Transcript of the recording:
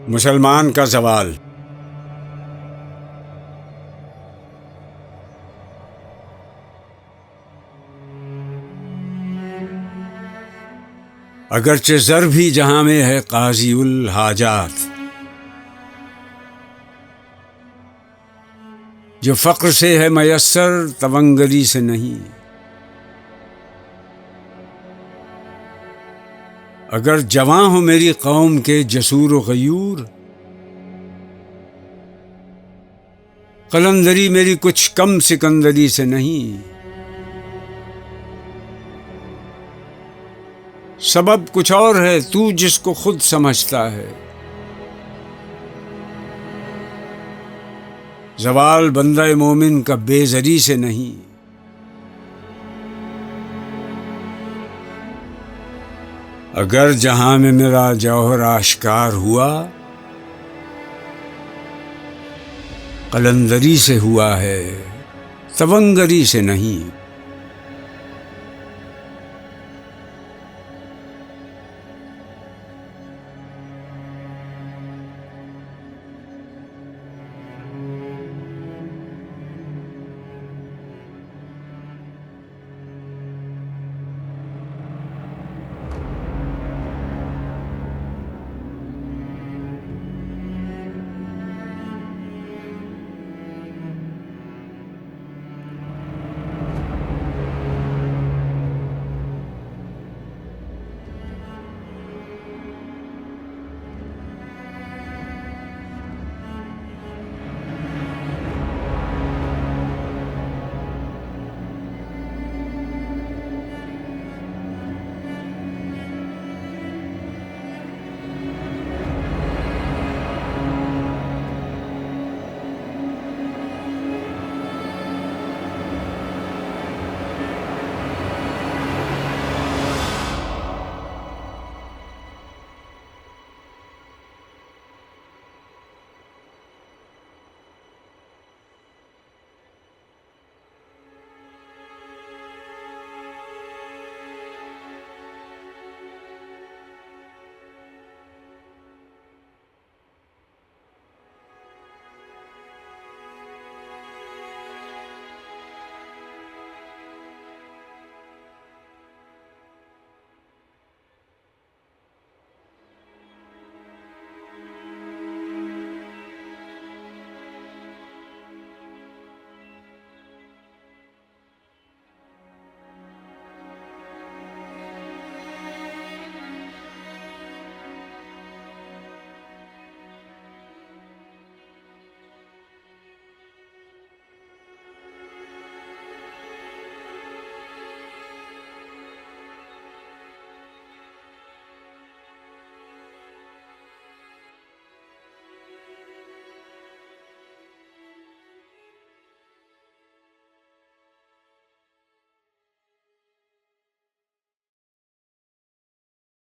मुसलमान का सवाल। अगरचे ज़र भी जहां में है काज़ी उल हाजात, जो फ़क्र से है मयस्सर तवंगरी से नहीं। अगर जवां हो मेरी कौम के जसूर व गयूर, कलंदरी मेरी कुछ कम सिकंदरी से नहीं। सबब कुछ और है तू जिसको खुद समझता है, ज़वाल बंदा मोमिन का बेज़री से नहीं। अगर जहां में मेरा जौहर आश्कार हुआ, कलंदरी से हुआ है तवंगरी से नहीं।